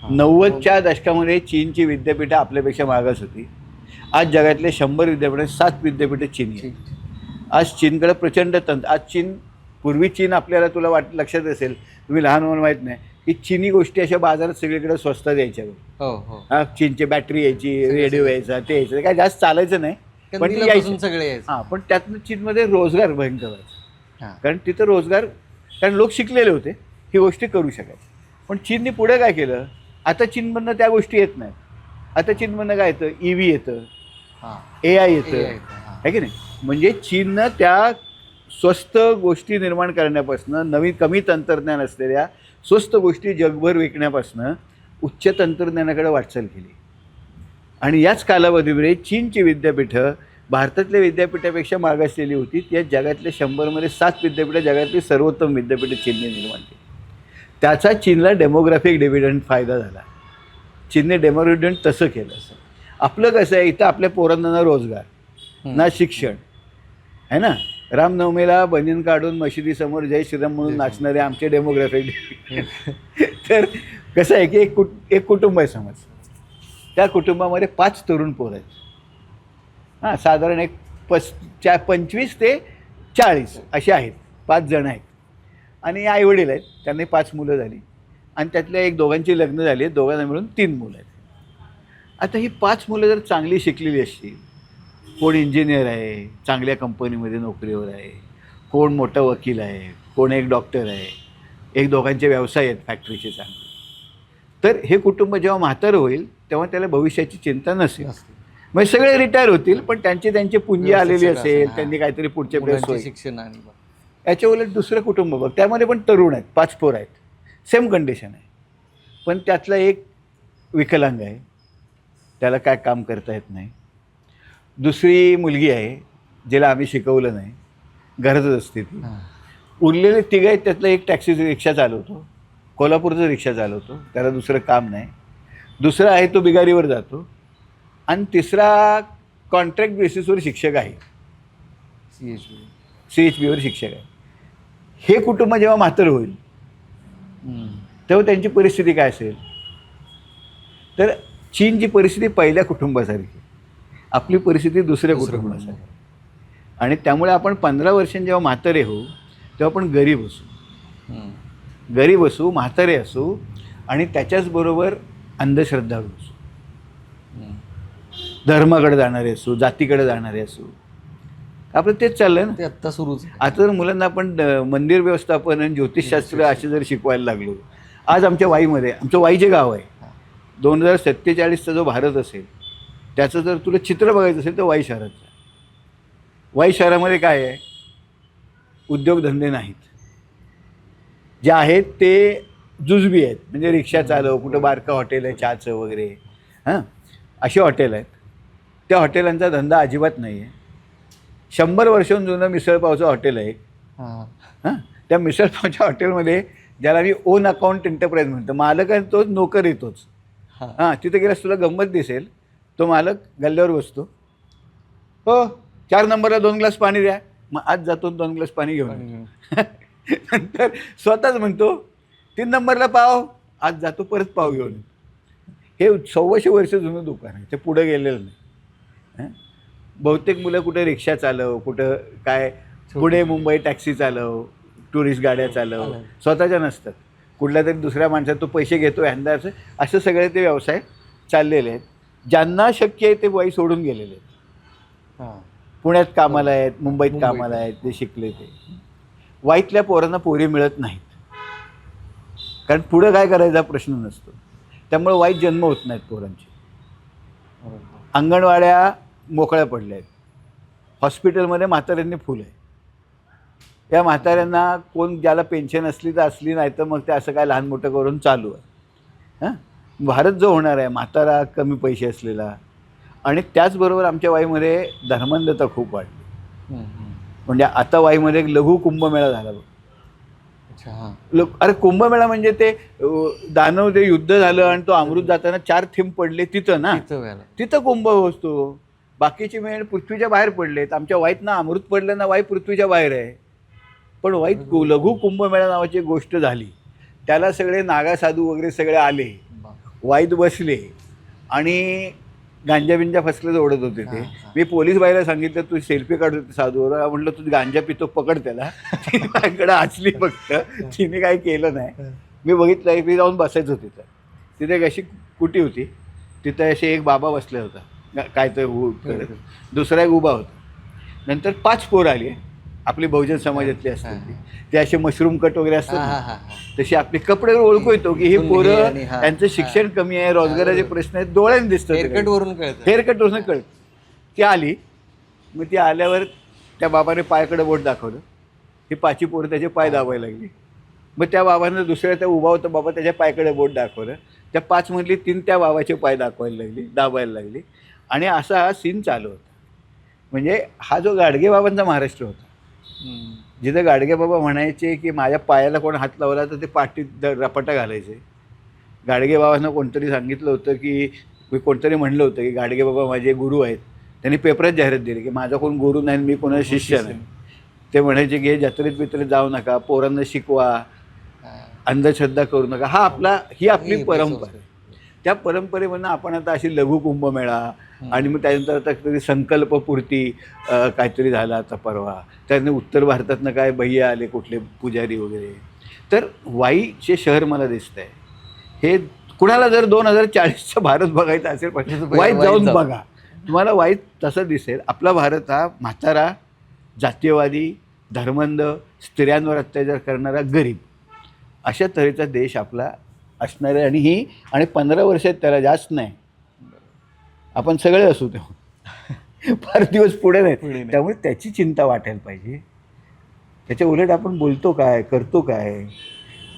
90च्या दशकामध्ये चीनची विद्यापीठं आपल्यापेक्षा मागास होती. आज जगातले 100 विद्यापीठ 7 विद्यापीठं चीनची. आज चीनकडे प्रचंड आज पूर्वी चीन आपल्याला तुला लक्षात असेल, तुम्ही लहान मुलं माहीत नाही की चीनी गोष्टी अशा बाजारात सगळीकडे स्वस्त द्यायच्या. हा, चीनची बॅटरी यायची, रेडिओ यायचा, ते यायचं, काय जास्त चालायचं नाही पण ते यायचं सगळे. हां, पण त्यातनं चीनमध्ये रोजगार भयंकर व्हायचा. कारण तिथं रोजगार, कारण लोक शिकलेले होते, ही गोष्टी करू शकायचे. पण चीनने पुढे काय केलं, आता चीनमधनं त्या गोष्टी येत नाहीत. आता चीनमधनं काय येतं, EV येतं, AI येतं, आहे की नाही. म्हणजे चीननं त्या स्वस्त गोष्टी निर्माण करण्यापासून, नवीन कमी तंत्रज्ञान असलेल्या स्वस्त गोष्टी जगभर विकण्यापासून उच्च तंत्रज्ञानाकडे वाटचाल केली. आणि याच कालावधीमध्ये चीनची विद्यापीठं भारतातल्या विद्यापीठापेक्षा मागासलेली होती. त्या जगातल्या 100मध्ये 7 विद्यापीठं जगातली सर्वोत्तम विद्यापीठं चीनने निर्माण केली. त्याचा चीनला डेमोग्राफिक डिव्हिडंड फायदा झाला. चीनने डेमोग्राफिक तसं केलं. आपलं कसं आहे, इथं आपल्या पोरांना ना रोजगार ना शिक्षण आहे ना. रामनवमीला बनियन काढून मशिदीसमोर जय श्रीराम म्हणून नाचणारे आमचे डेमोग्राफिक. तर कसं आहे की एक कुटुंब आहे समज, त्या कुटुंबामध्ये 5 तरुण पोरं आहेत. हां, साधारण 25 ते 40 असे आहेत, 5 जण आहेत. आणि आईवडील आहेत, त्यांनी 5 मुलं झाली आणि त्यातल्या दोघांची लग्न झाली आहेत, दोघांना मिळून 3 मुलं आहेत. आता ही 5 मुलं जर चांगली शिकलेली असतील, कोण इंजिनियर आहे, चांगल्या कंपनीमध्ये नोकरीवर आहे, कोण मोठा वकील आहे, कोण एक डॉक्टर आहे, एक दोघांचे व्यवसाय आहेत फॅक्टरीचे चांगले, तर हे कुटुंब जेव्हा म्हातारं होईल तेव्हा त्याला भविष्याची चिंता नसेल. म्हणजे सगळे रिटायर होतील, पण त्यांची पुंजी आलेली असेल, त्यांनी काहीतरी पुढच्या वेळेस शिक्षण. आणि याच्या उलट दुसरं कुटुंब बघ, त्यामध्ये पण तरुण आहेत, 5 पोरं आहेत, सेम कंडिशन आहे, पण त्यातला एक विकलांग आहे, त्याला काय काम करता येत नाही. दुसरी मुलगी आहे जिला आम्ही शिकवलं नाही, घरातच असते ती. उरलेले 3 आहेत, त्यातला एक टॅक्सी रिक्षा चालवतो, कोल्हापूरचं रिक्षा चालवतो, त्याला दुसरं काम नाही. दुसरा आहे तो बिगारीवर जातो आणि तिसरा कॉन्ट्रॅक्ट बेसिसवर शिक्षक आहे, CHBवर शिक्षक आहे. हे कुटुंब जेव्हा म्हातारं होईल तेव्हा त्यांची परिस्थिती काय असेल. तर चीनची परिस्थिती पहिल्या कुटुंबासारखी, आपली परिस्थिती दुसऱ्या कुटुंबासारखी. आणि त्यामुळे आपण 15 वर्षांनी जेव्हा म्हातारे होऊ तेव्हा आपण गरीब असू, म्हातारे असू आणि त्याच्याचबरोबर अंधश्रद्धाळू असू, धर्माकडे जाणारे असू, जातीकडे जाणारे असू. आपलं तेच चाललंय ना, ते आत्ता सुरूच. आता जर मुलांना आपण मंदिर व्यवस्थापन आणि ज्योतिषशास्त्र असे जर शिकवायला लागलो. आज आमच्या वाईमध्ये, आमचं वाई जे गाव आहे, 2047चा जो भारत असेल त्याचं जर तुला चित्र बघायचं असेल तर वाई शहराचं. वाई शहरामध्ये काय आहे, उद्योगधंदे नाहीत, जे आहेत ते जुजबी आहेत. म्हणजे रिक्षा चालव, कुठं बारकं हॉटेल आहे चहाचं वगैरे, हां, असे हॉटेल आहेत. त्या हॉटेलांचा धंदा अजिबात नाही आहे. 100 वर्षांहून जुनं मिसळपावचं हॉटेल आहे. हां, त्या मिसळपावच्या हॉटेलमध्ये ज्याला मी ओन अकाउंट एंटरप्राइज म्हणतो, मालक आहे तोच, नोकर येतोच. हां, तिथे गेल्यास तुला गंमत दिसेल, तो मालक गल्ल्यावर बसतो, हो 4 नंबरला 2 ग्लास पाणी द्या, मग आज जातो 2 ग्लास पाणी घेऊन. नंतर स्वतःच म्हणतो 3 नंबरला पाव, आज जातो परत पाव घेऊन. हे 100 वर्ष जुनं दुकान आहे, ते पुढं गेलेलं नाही. बहुतेक मुलं कुठे रिक्षा चालव, कुठं काय, पुणे मुंबई टॅक्सी चालव, टुरिस्ट गाड्या चालव, स्वतःच्या नसतात, कुठल्या तरी दुसऱ्या माणसात तो पैसे घेतो ह्यांदाचं, असं सगळे ते व्यवसाय चाललेले आहेत. ज्यांना शक्य आहे ते वाई सोडून गेलेले आहेत, पुण्यात कामाला आहेत, मुंबईत कामाला आहेत, ते शिकले. ते वाईतल्या पोरांना पोरी मिळत नाहीत, कारण पुढं काय करायचा प्रश्न नसतो. त्यामुळे वाईट जन्म होत नाहीत पोरांचे. अंगणवाड्या मोकळ्या पडल्या आहेत, हॉस्पिटलमध्ये म्हाताऱ्यांनी फुल आहे. या म्हाताऱ्यांना कोण, ज्याला पेन्शन असली तर असली, नाही तर मग ते असं काय लहान मोठं करून चालू आहे. हां, भारत जो होणार आहे म्हातारा कमी पैसे असलेला. आणि त्याचबरोबर आमच्या वाईमध्ये धर्मांधता खूप वाढली. म्हणजे आता वाईमध्ये एक लघु कुंभमेळा झाला बघ. अरे कुंभमेळा म्हणजे ते दानव, ते युद्ध झालं आणि तो अमृत जाताना 4 थेंब पडले तिथं ना, तिथं कुंभ असतो. बाकीचे मेळ पृथ्वीच्या बाहेर पडलेत. आमच्या वाईत ना अमृत पडलं ना वाई पृथ्वीच्या बाहेर आहे. पण वाईत लघु कुंभमेळा नावाची गोष्ट झाली, त्याला सगळे नागासाधू वगैरे सगळे आले. वाईत बसले आणि गांजा बिंजा फसलेलं ओढत होते ते. मी पोलीस बाईला सांगितलं तू सेल्फी काढत होती साधूवर, म्हटलं तू गांजा पितो पकड त्याला. तिने माझ्याकडे हसली फक्त, तिने काही केलं नाही. मी बघितलं मी जाऊन बसायचो तिथं. तिथे एक अशी कुटी होती, तिथं असे एक बाबा बसला होता काय तर दुसरा एक उभा होता. नंतर 5 पोरं आली आपली बहुजन समाजातली असतात ते असे मशरूम कट वगैरे असतात, तशी आपले कपडे ओळखू येतो की ही पोरं त्यांचं शिक्षण कमी आहे, रोजगाराचे प्रश्न आहेत, डोळ्याने दिसतात, हेअरकट वरून कळत. ती आली, मग ती आल्यावर त्या बाबाने पायाकडे बोट दाखवलं. ही 5 पोरं त्याचे पाय दाबायला लागली. मग त्या बाबांना दुसऱ्या त्या उभा होता बाबा त्याच्या पायाकडे बोट दाखवलं. त्या 5 मधली 3 त्या बाबाचे पाय दाबायला लागली आणि असा हा सीन चालू होता. म्हणजे हा जो गाडगे बाबांचा महाराष्ट्र होता, जिथं गाडगे बाबा म्हणायचे की माझ्या पायाला कोण हात लावला तर ते पाठीत रपाटा घालायचे. गाडगे बाबांना कोणतरी सांगितलं होतं की कोणतरी म्हणलं होतं की गाडगे बाबा माझे गुरु आहेत. त्यांनी पेपरात जाहिरात दिली की माझा कोण गुरु नाही, मी कोणाचा शिष्य नाही. ते म्हणायचे की जत्रेत बित्रेत जाऊ नका, पोरांना शिकवा, अंधश्रद्धा करू नका. ही आपली परंपरा आहे. त्या परंपरेमधून आपण आता अशी लघु कुंभमेळा आणि मग त्यानंतर आता तरी संकल्पपूर्ती काहीतरी झाला आता परवा. त्याने उत्तर भारतातनं काय भैया आले कुठले पुजारी वगैरे. तर वाईचे शहर मला दिसत आहे. हे कुणाला जर 2040चा भारत बघायचा असेल पण वाईत जाऊन बघा, तुम्हाला वाईत तसं दिसेल. आपला भारत हा म्हातारा, जातीयवादी, धर्मंध, स्त्रियांवर अत्याचार करणारा, गरीब अशा तऱ्हेचा देश आपला असणार आहे. आणि 15 वर्षात त्याला जास्त नाही, आपण सगळे असू तेव्हा फार दिवस पुढे नाही. त्यामुळे त्याची चिंता वाटायला पाहिजे. त्याच्या उलट आपण बोलतो काय, करतो काय.